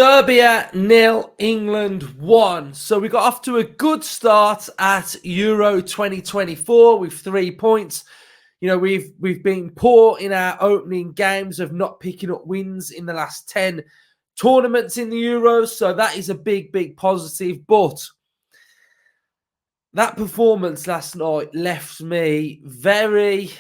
Serbia 0, England 1. So we got off to a good start at Euro 2024 with 3 points. You know, we've been poor in our opening games of not picking up wins in the last 10 tournaments in the Euros. So that is a big positive. But that performance last night left me very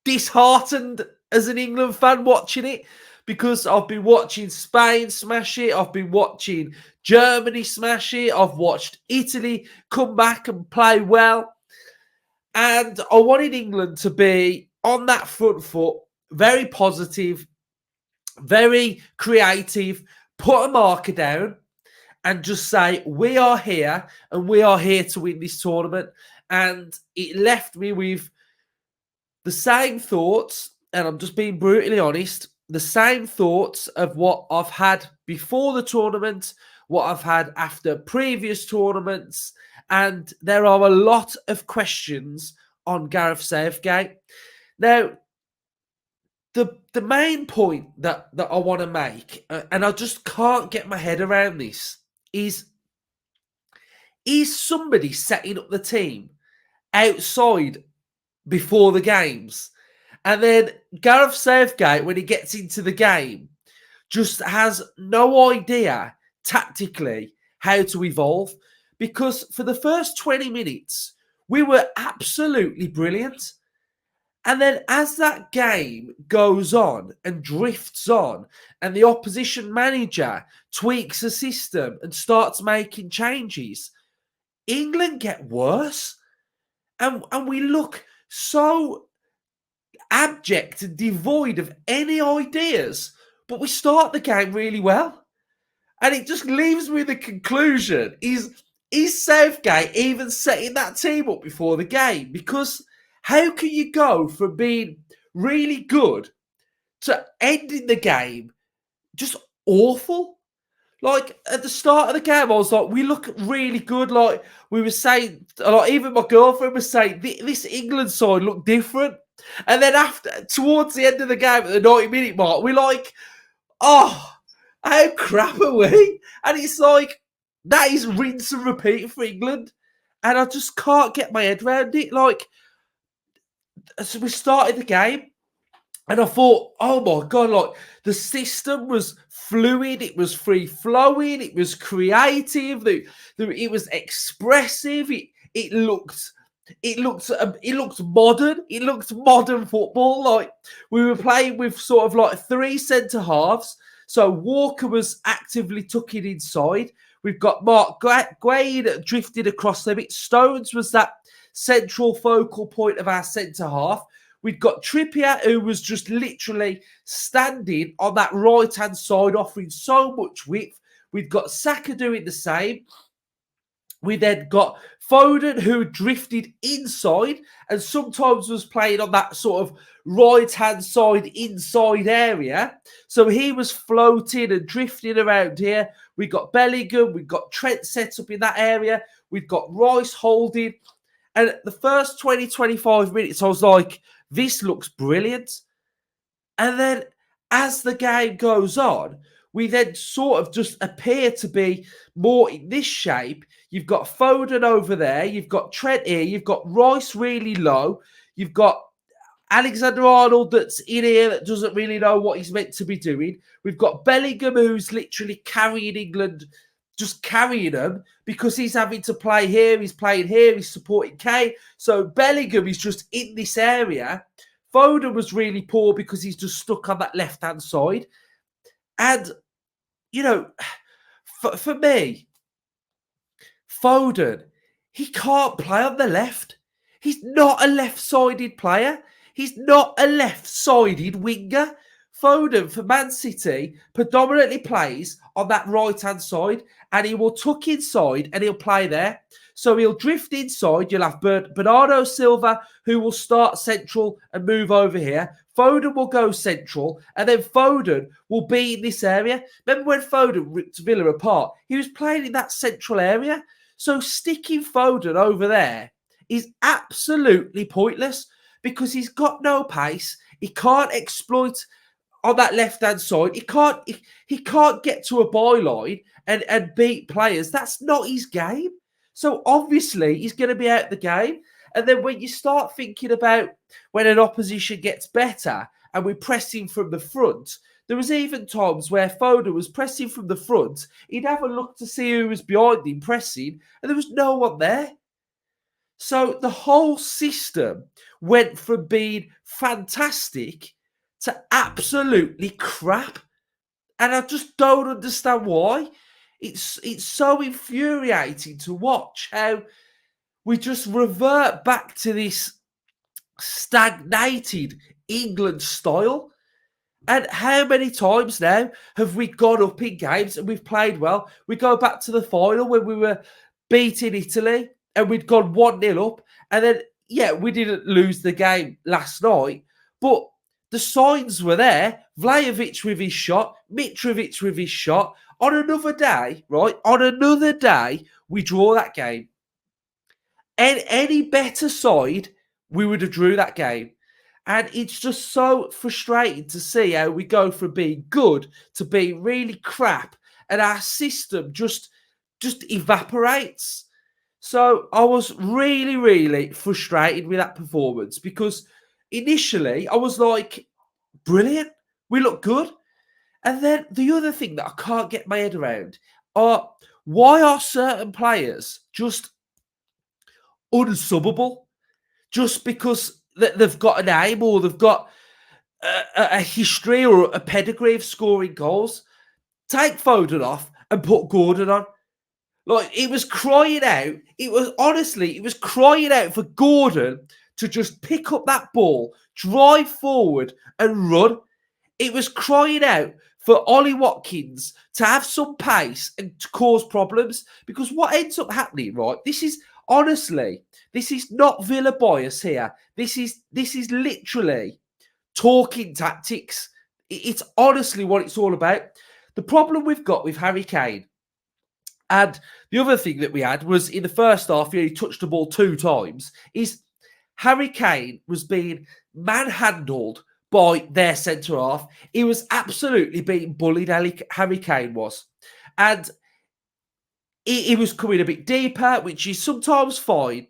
disheartened as an England fan watching it, because I've been watching Spain smash it, I've been watching Germany smash it, I've watched Italy come back and play well, and I wanted England to be on that front foot, very positive, very creative, put a marker down and just say, we are here and we are here to win this tournament. And it left me with the same thoughts, and I'm just being brutally honest, the same thoughts of what I've had before the tournament, what I've had after previous tournaments, and there are a lot of questions on Gareth Southgate. Now, the main point that I want to make, and I just can't get my head around this, is somebody setting up the team outside before the games? And then Gareth Southgate, when he gets into the game, just has no idea tactically how to evolve. Because for the first 20 minutes, we were absolutely brilliant. And then as that game goes on and drifts on, and the opposition manager tweaks the system and starts making changes, England get worse. And we look so abject and devoid of any ideas, but we start the game really well. And it just leaves me the conclusion, is Southgate even setting that team up before the game? Because how can you go from being really good to ending the game just awful? Like, at the start of the game, I was like, we look really good. Like, we were saying, like, even my girlfriend was saying, this England side looked different. And then towards the end of the game, at the 90-minute mark, we're like, oh, how crap are we? And it's like, that is rinse and repeat for England. And I just can't get my head around it. Like, so we started the game, and I thought, oh my God, like, the system was fluid, it was free-flowing, it was creative, it was expressive, it looked modern. It looked modern football. Like, we were playing with sort of like 3 centre halves. So Walker was actively tucking inside. We've got Mark Guade drifted across a bit. Stones was that central focal point of our centre half. We've got Trippier, who was just literally standing on that right-hand side, offering so much width. We've got Saka doing the same. We then got Foden, who drifted inside and sometimes was playing on that sort of right-hand side inside area. So he was floating and drifting around here. We got Bellingham. We got Trent set up in that area. We've got Rice holding. And the first 20, 25 minutes, I was like, this looks brilliant. And then as the game goes on, we then sort of just appear to be more in this shape. You've got Foden over there. You've got Trent here. You've got Rice really low. You've got Alexander-Arnold that's in here that doesn't really know what he's meant to be doing. We've got Bellingham, who's literally carrying England, just carrying them because he's having to play here. He's playing here. He's supporting Kane. So Bellingham is just in this area. Foden was really poor because he's just stuck on that left-hand side. And, you know, for me, Foden, he can't play on the left. He's not a left-sided player. He's not a left-sided winger. Foden for Man City predominantly plays on that right-hand side, and he will tuck inside and he'll play there. So he'll drift inside. You'll have Bernardo Silva, who will start central and move over here. Foden will go central, and then Foden will be in this area. Remember when Foden ripped Villa apart? He was playing in that central area. So sticking Foden over there is absolutely pointless because he's got no pace. He can't exploit on that left-hand side. He can't get to a byline and beat players. That's not his game. So obviously he's going to be out the game. And then when you start thinking about when an opposition gets better and we're pressing from the front, there was even times where Foden was pressing from the front. He'd have a look to see who was behind him pressing, and there was no one there. So the whole system went from being fantastic to absolutely crap. And I just don't understand why. It's so infuriating to watch how we just revert back to this stagnated England style. And how many times now have we gone up in games and we've played well? We go back to the final when we were beating Italy and we'd gone 1-0 up. And then, yeah, we didn't lose the game last night, but the signs were there. Vlahovic with his shot, Mitrovic with his shot. On another day, right? On another day, we draw that game. And any better side, we would have drew that game. And it's just so frustrating to see how we go from being good to being really crap, and our system just evaporates. So I was really, really frustrated with that performance because initially I was like, brilliant, we look good. And then the other thing that I can't get my head around are why are certain players just unsubbable just because they've got a name or they've got a history or a pedigree of scoring goals? Take Foden off and put Gordon on. Like, it was crying out. It was crying out for Gordon to just pick up that ball, drive forward and run. It was crying out for Ollie Watkins to have some pace and to cause problems, because what ends up happening, right? This is not Villa bias here. This is literally talking tactics. It's honestly what it's all about. The problem we've got with Harry Kane, and the other thing that we had was in the first half, he only touched the ball 2 times, is Harry Kane was being manhandled by their centre-half. He was absolutely being bullied, Harry Kane was. And he was coming a bit deeper, which is sometimes fine.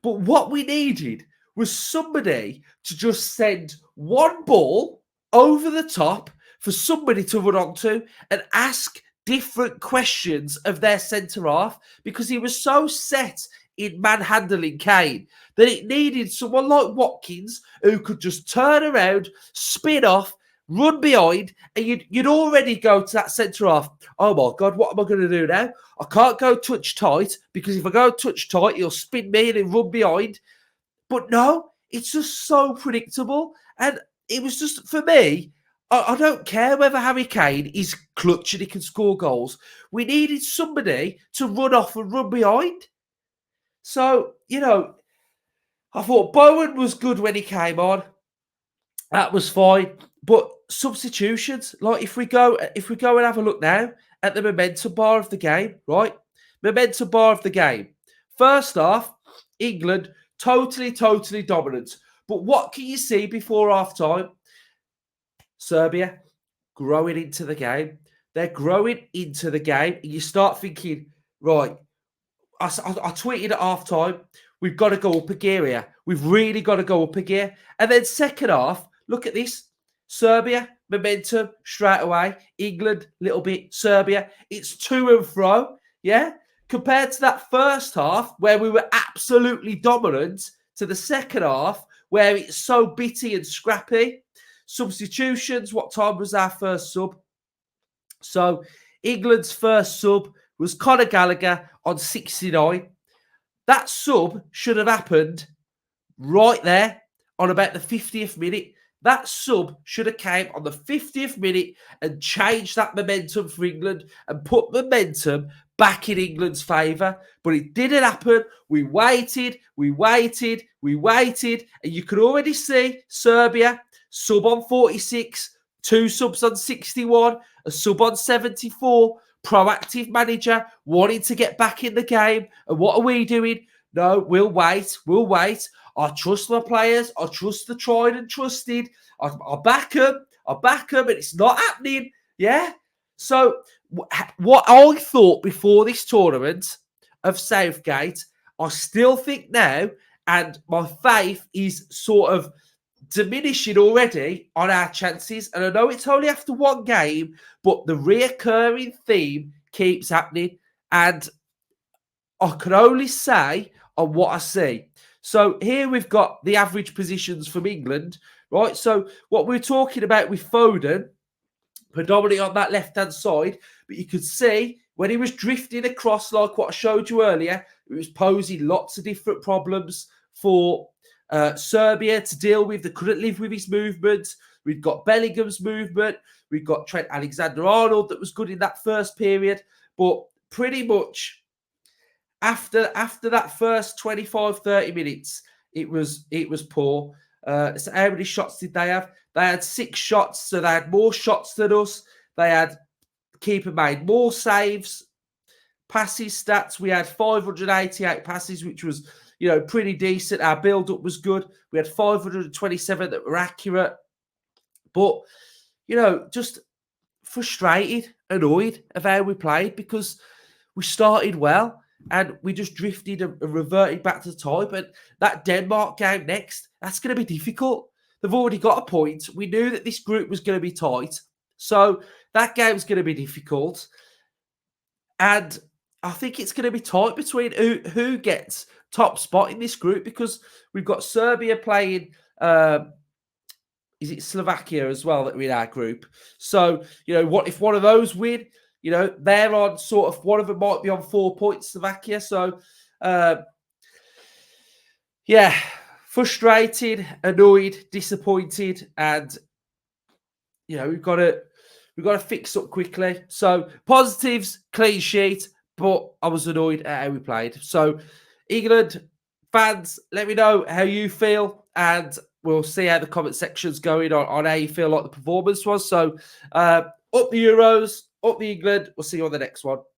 But what we needed was somebody to just send one ball over the top for somebody to run onto and ask different questions of their centre-half, because he was so set in manhandling Kane that it needed someone like Watkins who could just turn around, spin off, run behind, and you'd already go to that centre-half. Oh my God, what am I going to do now? I can't go touch tight, because if I go touch tight, he'll spin me and run behind. But no, it's just so predictable. And it was just, for me, I don't care whether Harry Kane is clutch and he can score goals. We needed somebody to run off and run behind. So, I thought Bowen was good when he came on. That was fine. But substitutions, like if we go and have a look now at the momentum bar of the game, right? Momentum bar of the game. First half, England totally dominant. But what can you see before half time? Serbia growing into the game. They're growing into the game. And you start thinking, right, I tweeted at half time, we've got to go up a gear here. We've really got to go up a gear. And then second half, look at this. Serbia, momentum, straight away. England, little bit. Serbia, it's to and fro. Yeah? Compared to that first half, where we were absolutely dominant, to the second half, where it's so bitty and scrappy. Substitutions, what time was our first sub? So, England's first sub was Conor Gallagher on 69. That sub should have happened right there on about the 50th minute. That sub should have came on the 50th minute and changed that momentum for England and put momentum back in England's favour. But it didn't happen. We waited, and you could already see Serbia, sub on 46, 2 subs on 61, a sub on 74, proactive manager, wanting to get back in the game. And what are we doing? No, we'll wait. I trust my players. I trust the tried and trusted. I back them. I back them, and it's not happening. Yeah. So what I thought before this tournament of Southgate, I still think now, and my faith is sort of diminishing already on our chances. And I know it's only after one game, but the reoccurring theme keeps happening. And I can only say on what I see. So here we've got the average positions from England, right? So what we're talking about with Foden, predominantly on that left-hand side, but you could see when he was drifting across, like what I showed you earlier, it was posing lots of different problems for Serbia to deal with. They couldn't live with his movement. We've got Bellingham's movement. We've got Trent Alexander-Arnold that was good in that first period. But pretty much after that first 25, 30 minutes, it was poor. So how many shots did they have? They had 6 shots, so they had more shots than us. They had keeper made more saves. Passes stats, we had 588 passes, which was, pretty decent. Our build-up was good. We had 527 that were accurate. But, just frustrated, annoyed of how we played because we started well and we just drifted and reverted back to the type. And that Denmark game next, that's going to be difficult. They've already got a point. We knew that this group was going to be tight. So that game's going to be difficult. And I think it's going to be tight between who gets top spot in this group because we've got Serbia playing, is it Slovakia as well that we're in our group? So, what if one of those win? They're on sort of, one of them might be on 4 points, Slovakia. So, frustrated, annoyed, disappointed, and we've got to fix up quickly. So positives, clean sheet, but I was annoyed at how we played. So England fans, let me know how you feel, and we'll see how the comment section's going on how you feel like the performance was. So up the Euros, up the England. We'll see you on the next one.